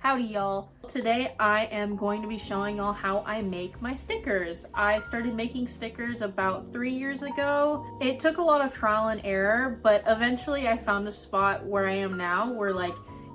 Howdy y'all. Today I am going to be showing y'all how I make my stickers. I started making stickers about 3 years ago. It took a lot of trial and error, but eventually I found a spot where I am now where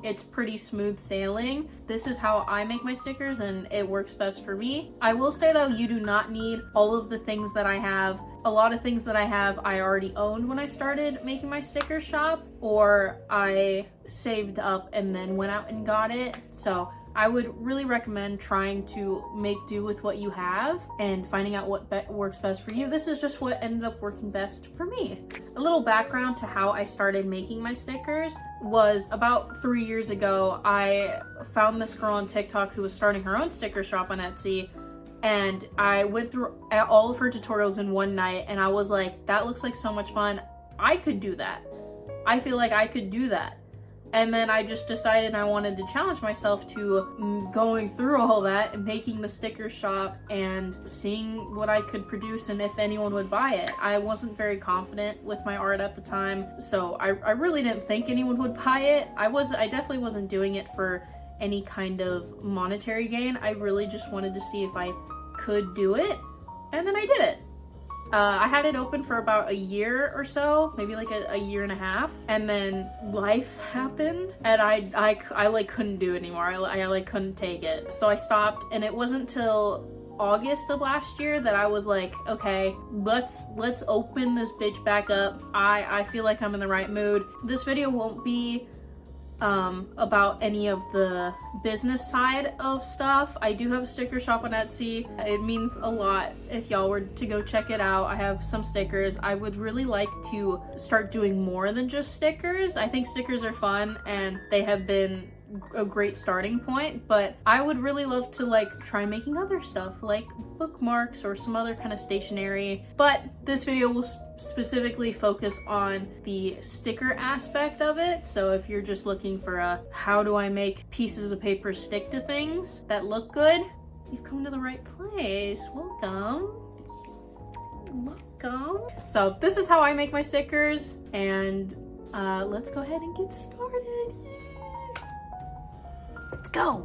it's pretty smooth sailing. This is how I make my stickers and it works best for me. I will say though, you do not need all of the things that I have. A lot of things that I have I already owned when I started making my sticker shop, or I saved up and then went out and got it. So I would really recommend trying to make do with what you have and finding out what works best for you. This is just what ended up working best for me. A little background to how I started making my stickers was about 3 years ago. I found this girl on TikTok who was starting her own sticker shop on Etsy, and I went through all of her tutorials in one night and I was like, that looks like so much fun. I could do that. I feel like I could do that. And then I just decided I wanted to challenge myself to going through all that and making the sticker shop and seeing what I could produce and if anyone would buy it. I wasn't very confident with my art at the time, so I really didn't think anyone would buy it. I definitely wasn't doing it for any kind of monetary gain. I really just wanted to see if I could do it, and then I did it. I had it open for about a year or so, maybe like a year and a half, and then life happened and I couldn't do it anymore. I couldn't take it. So I stopped, and it wasn't till August of last year that I was like, okay, let's open this bitch back up. I feel like I'm in the right mood. This video won't be about any of the business side of stuff. I do have a sticker shop on Etsy. It means a lot if y'all were to go check it out. I have some stickers. I would really like to start doing more than just stickers. I think stickers are fun and they have been a great starting point, but I would really love to try making other stuff like bookmarks or some other kind of stationery. But this video will specifically focus on the sticker aspect of it. So if you're just looking for a how do I make pieces of paper stick to things that look good, you've come to the right place. Welcome. So this is how I make my stickers, and let's go ahead and get started. Let's go.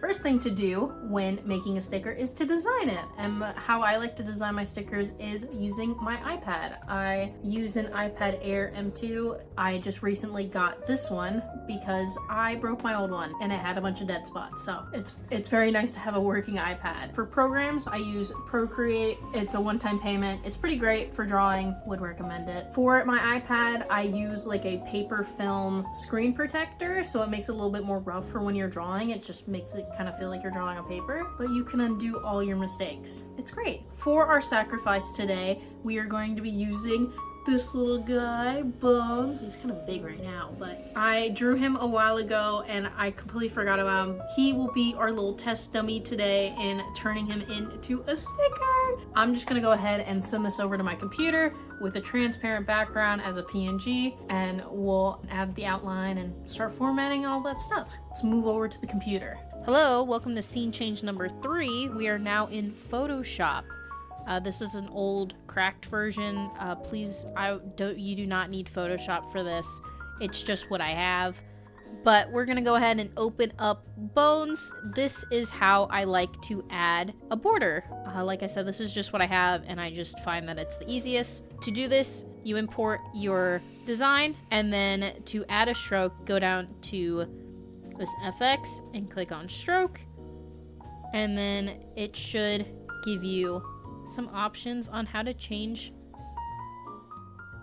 First thing to do when making a sticker is to design it, and how I like to design my stickers is using my iPad. I use an iPad Air M2. I just recently got this one because I broke my old one and it had a bunch of dead spots, so it's very nice to have a working iPad. For programs, I use Procreate. It's a one-time payment. It's pretty great for drawing. Would recommend it. For my iPad, I use like a paper film screen protector, so it makes it a little bit more rough for when you're drawing. It just makes it kind of feel like you're drawing on paper, but you can undo all your mistakes. It's great. For our sacrifice today, we are going to be using this little guy, Bum. He's kind of big right now, but I drew him a while ago and I completely forgot about him. He will be our little test dummy today in turning him into a sticker. I'm just gonna go ahead and send this over to my computer with a transparent background as a PNG, and we'll add the outline and start formatting all that stuff. Let's move over to the computer. Hello, welcome to scene change number 3. We are now in Photoshop. This is an old cracked version. Please, you do not need Photoshop for this. It's just what I have. But we're gonna go ahead and open up Bones. This is how I like to add a border. Like I said, this is just what I have, and I just find that it's the easiest. To do this, you import your design, and then to add a stroke, go down to this FX and click on stroke, and then it should give you some options on how to change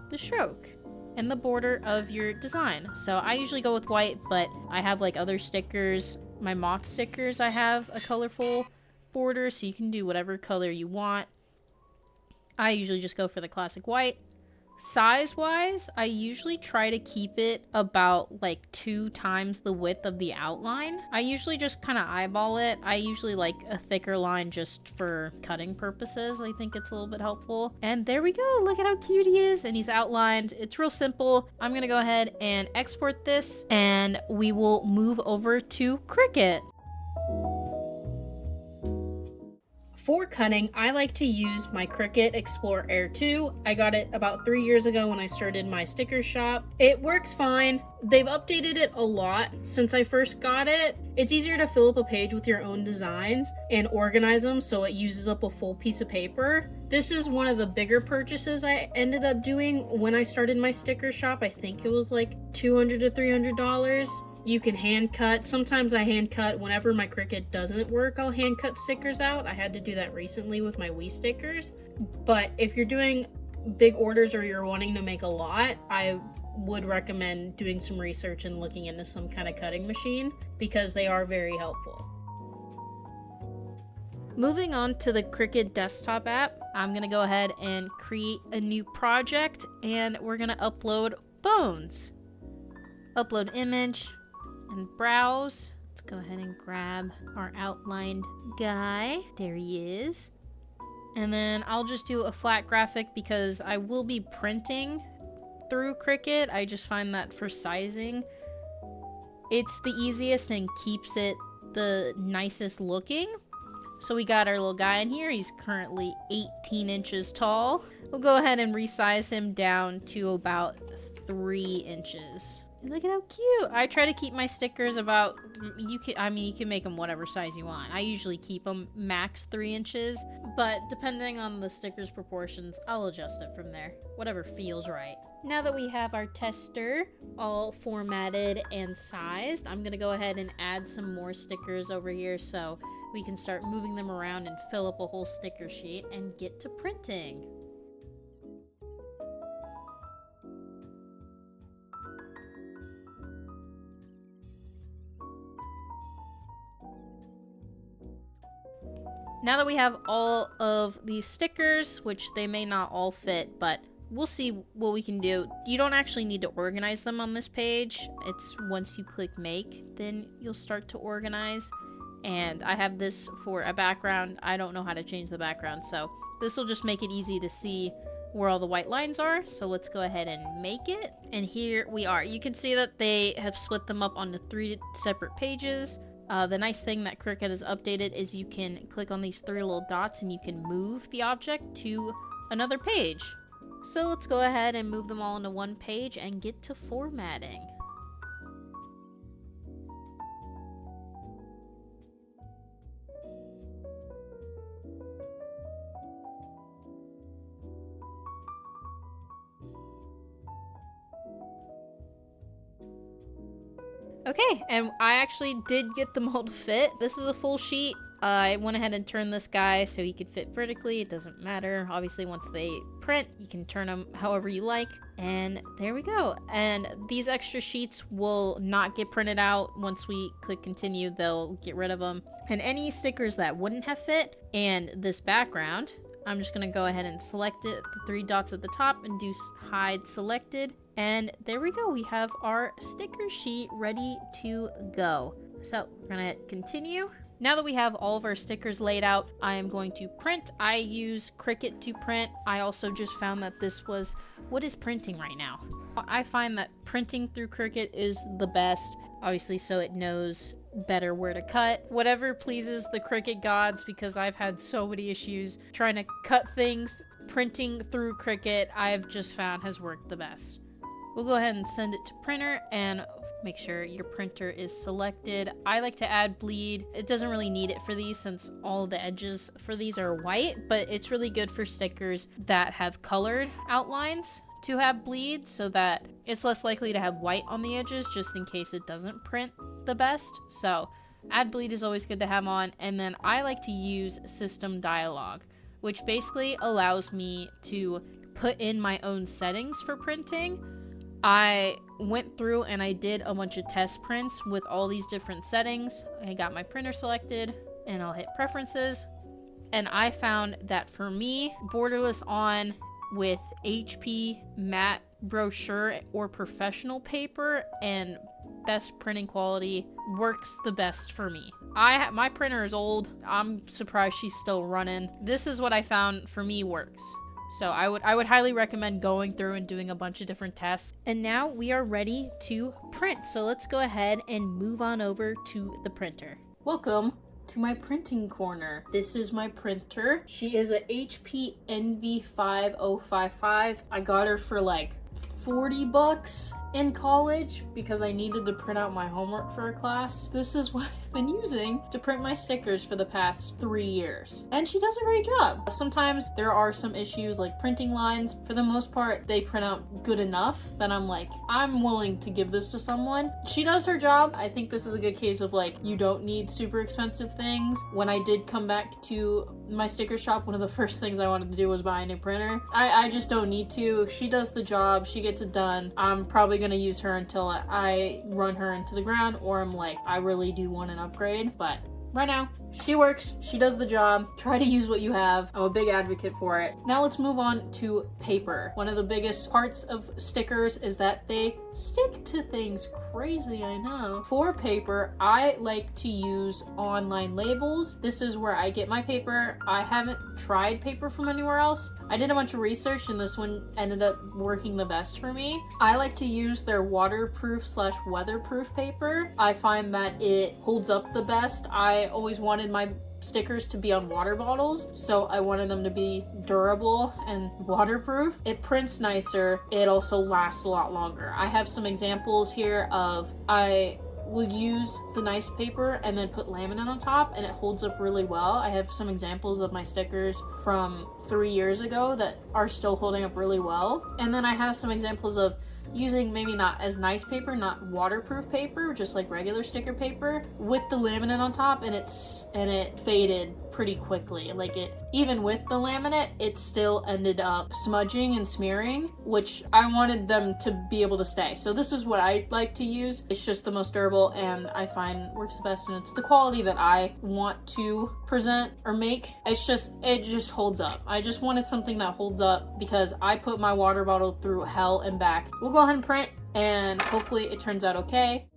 the stroke and the border of your design. So I usually go with white, but I have like other stickers. My moth stickers, I have a colorful border, so you can do whatever color you want. I usually just go for the classic white. Size wise, I usually try to keep it about like 2 times the width of the outline. I usually just kind of eyeball it. I usually like a thicker line just for cutting purposes. I think it's a little bit helpful. And there we go. Look at how cute he is. And he's outlined. It's real simple. I'm gonna go ahead and export this, and we will move over to Cricut. For cutting, I like to use my Cricut Explore Air 2. I got it about 3 years ago when I started my sticker shop. It works fine. They've updated it a lot since I first got it. It's easier to fill up a page with your own designs and organize them so it uses up a full piece of paper. This is one of the bigger purchases I ended up doing when I started my sticker shop. I think it was like $200 to $300. You can hand cut. Sometimes I hand cut whenever my Cricut doesn't work. I'll hand cut stickers out. I had to do that recently with my Wii stickers. But if you're doing big orders or you're wanting to make a lot, I would recommend doing some research and looking into some kind of cutting machine because they are very helpful. Moving on to the Cricut desktop app, I'm going to go ahead and create a new project and we're going to upload bones. Upload image. And browse. Let's go ahead and grab our outlined guy. There he is. And then I'll just do a flat graphic because I will be printing through Cricut. I just find that for sizing, it's the easiest and keeps it the nicest looking. So we got our little guy in here. He's currently 18 inches tall. We'll go ahead and resize him down to about 3 inches. Look at how cute. I try to keep my stickers about, you can make them whatever size you want. I usually keep them max 3 inches, but depending on the sticker's proportions, I'll adjust it from there. Whatever feels right. Now that we have our tester all formatted and sized, I'm gonna go ahead and add some more stickers over here so we can start moving them around and fill up a whole sticker sheet and get to printing. Now that we have all of these stickers, which they may not all fit, but we'll see what we can do. You don't actually need to organize them on this page. It's once you click make, then you'll start to organize. And I have this for a background. I don't know how to change the background, so this will just make it easy to see where all the white lines are. So let's go ahead and make it. And here we are. You can see that they have split them up onto 3 separate pages. The nice thing that Cricut has updated is you can click on these 3 little dots and you can move the object to another page. So let's go ahead and move them all into one page and get to formatting. Okay, and I actually did get them all to fit. This is a full sheet. I went ahead and turned this guy so he could fit vertically. It doesn't matter. Obviously, once they print, you can turn them however you like. And there we go. And these extra sheets will not get printed out. Once we click continue, they'll get rid of them. And any stickers that wouldn't have fit and this background, I'm just going to go ahead and select it, the 3 dots at the top, and do hide selected. And there we go. We have our sticker sheet ready to go. So we're going to continue. Now that we have all of our stickers laid out, I am going to print. I use Cricut to print. I also just found that this was what is printing right now. I find that printing through Cricut is the best, obviously, so it knows better where to cut. Whatever pleases the Cricut gods, because I've had so many issues trying to cut things. Printing through Cricut, I've just found has worked the best. We'll go ahead and send it to printer and make sure your printer is selected. I like to add bleed. It doesn't really need it for these since all the edges for these are white, but it's really good for stickers that have colored outlines to have bleed so that it's less likely to have white on the edges just in case it doesn't print the best. So add bleed is always good to have on. And then I like to use system dialog, which basically allows me to put in my own settings for printing. I went through and I did a bunch of test prints with all these different settings. I got my printer selected and I'll hit preferences. And I found that for me, borderless on with HP matte brochure or professional paper and best printing quality works the best for me. My printer is old. I'm surprised she's still running. This is what I found for me works. So I would highly recommend going through and doing a bunch of different tests. And now we are ready to print. So let's go ahead and move on over to the printer. Welcome to my printing corner. This is my printer. She is a HP NV5055. I got her for like 40 bucks in college because I needed to print out my homework for a class. This is what I've been using to print my stickers for the past 3 years. And she does a great job. Sometimes there are some issues like printing lines. For the most part, they print out good enough that I'm like, I'm willing to give this to someone. She does her job. I think this is a good case of like, you don't need super expensive things. When I did come back to my sticker shop, one of the first things I wanted to do was buy a new printer. I just don't need to. She does the job. She gets it done. I'm probably gonna use her until I run her into the ground, or I'm like, I really do want an upgrade. But right now, she works, she does the job. Try to use what you have. I'm a big advocate for it. Now let's move on to paper. One of the biggest parts of stickers is that they stick to things. Crazy, I know. For paper, I like to use online labels. This is where I get my paper. I haven't tried paper from anywhere else. I did a bunch of research and this one ended up working the best for me. I like to use their waterproof / weatherproof paper. I find that it holds up the best. I always wanted my stickers to be on water bottles, so I wanted them to be durable and waterproof. It prints nicer. It also lasts a lot longer. I have some examples here of I will use the nice paper and then put laminate on top, and it holds up really well. I have some examples of my stickers from 3 years ago that are still holding up really well. And then I have some examples of using maybe not as nice paper, not waterproof paper, just like regular sticker paper with the laminate on top, and it faded pretty quickly. Like, it, even with the laminate, it still ended up smudging and smearing, which I wanted them to be able to stay. So this is what I like to use. It's just the most durable and I find works the best, and it's the quality that I want to present or make. It just holds up. I just wanted something that holds up because I put my water bottle through hell and back. We'll go ahead and print and hopefully it turns out okay.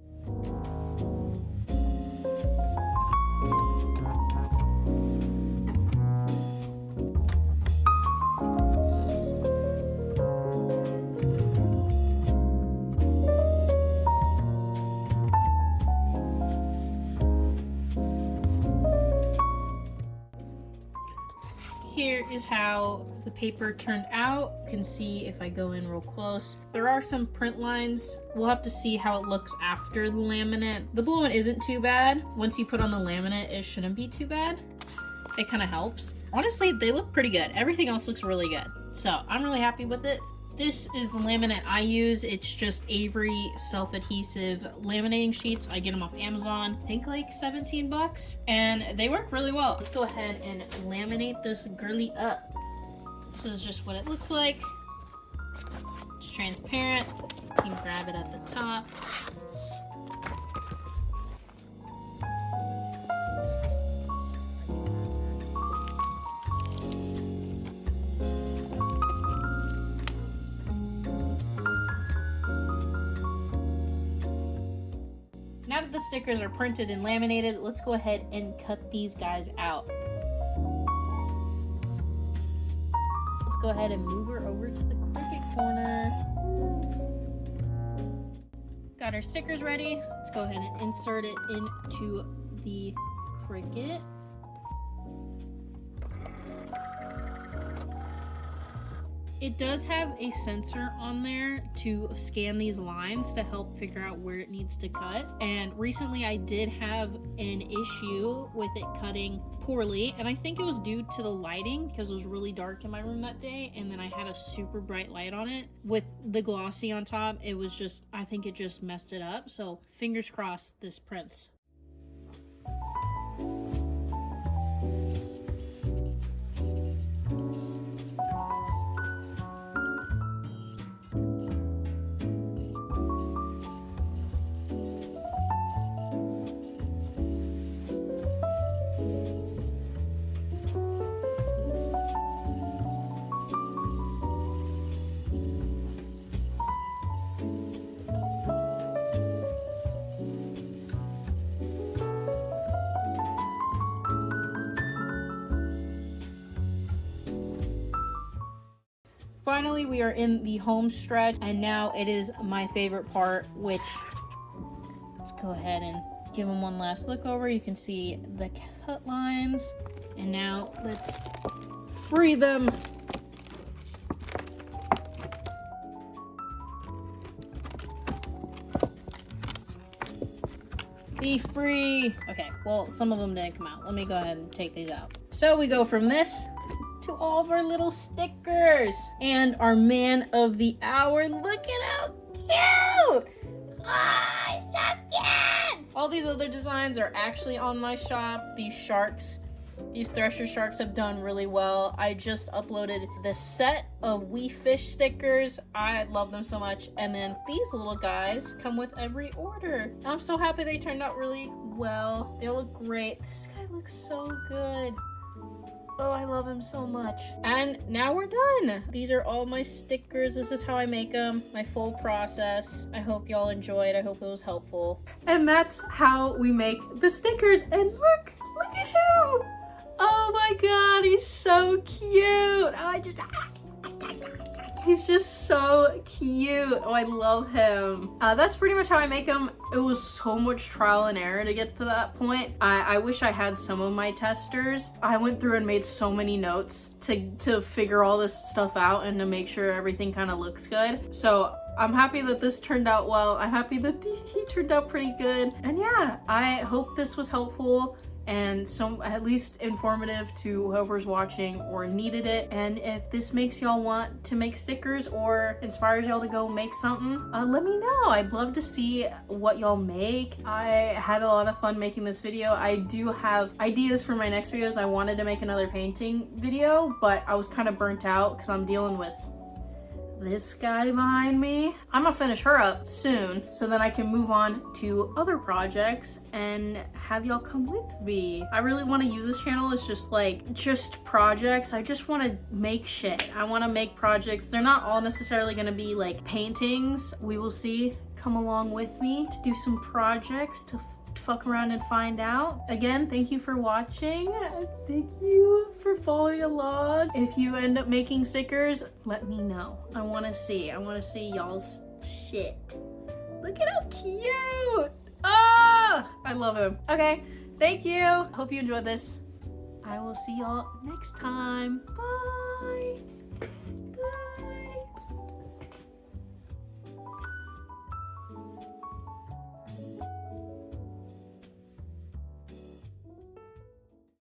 Here is how the paper turned out. You can see if I go in real close, there are some print lines. We'll have to see how it looks after the laminate. The blue one isn't too bad. Once you put on the laminate, it shouldn't be too bad. It kind of helps. Honestly, they look pretty good. Everything else looks really good. So I'm really happy with it. This is the laminate I use. It's just Avery self-adhesive laminating sheets. I get them off Amazon, I think like 17 bucks, and they work really well. Let's go ahead and laminate this girly up. This is just what it looks like. It's transparent. You can grab it at the top. Now that the stickers are printed and laminated, let's go ahead and cut these guys out. Let's go ahead and move her over to the Cricut corner. Got our stickers ready. Let's go ahead and insert it into the Cricut. It does have a sensor on there to scan these lines to help figure out where it needs to cut. And recently I did have an issue with it cutting poorly, and I think it was due to the lighting because it was really dark in my room that day, and then I had a super bright light on it with the glossy on top. It was just, I think it just messed it up. So fingers crossed this prints. Finally, we are in the home stretch, and now it is my favorite part, which, let's go ahead and give them one last look over. You can see the cut lines. And now let's free them. Be free. Okay, well, some of them didn't come out. Let me go ahead and take these out. So we go from this to all of our little stickers. And our man of the hour, look at how cute! Oh, it's so cute! All these other designs are actually on my shop. These sharks, these thresher sharks have done really well. I just uploaded the set of wee fish stickers. I love them so much. And then these little guys come with every order. I'm so happy they turned out really well. They look great. This guy looks so good. Oh, I love him so much. And now we're done. These are all my stickers. This is how I make them, my full process. I hope y'all enjoyed. I hope it was helpful. And that's how we make the stickers. And look at him. Oh my God, he's so cute. He's just so cute. Oh, I love him. That's pretty much how I make them. It was so much trial and error to get to that point. I wish I had some of my testers. I went through and made so many notes to figure all this stuff out and to make sure everything kind of looks good. So I'm happy that this turned out well. I'm happy that he turned out pretty good. And yeah, I hope this was helpful and some at least informative to whoever's watching or needed it. And if this makes y'all want to make stickers or inspires y'all to go make something, let me know. I'd love to see what y'all make. I had a lot of fun making this video. I do have ideas for my next videos. I wanted to make another painting video, but I was kind of burnt out because I'm dealing with this guy behind me. I'm gonna finish her up soon so then I can move on to other projects and have y'all come with me. I really want to use this channel as just projects. I just want to make shit. I want to make projects. They're not all necessarily gonna be like paintings. We will see. Come along with me to do some projects to fuck around and find out. Again, thank you for watching. Thank you for following along. If you end up making stickers, let me know. I want to see y'all's shit. Look at how cute. Ah, I love him. Okay, thank you. Hope you enjoyed this. I will see y'all next time. Bye.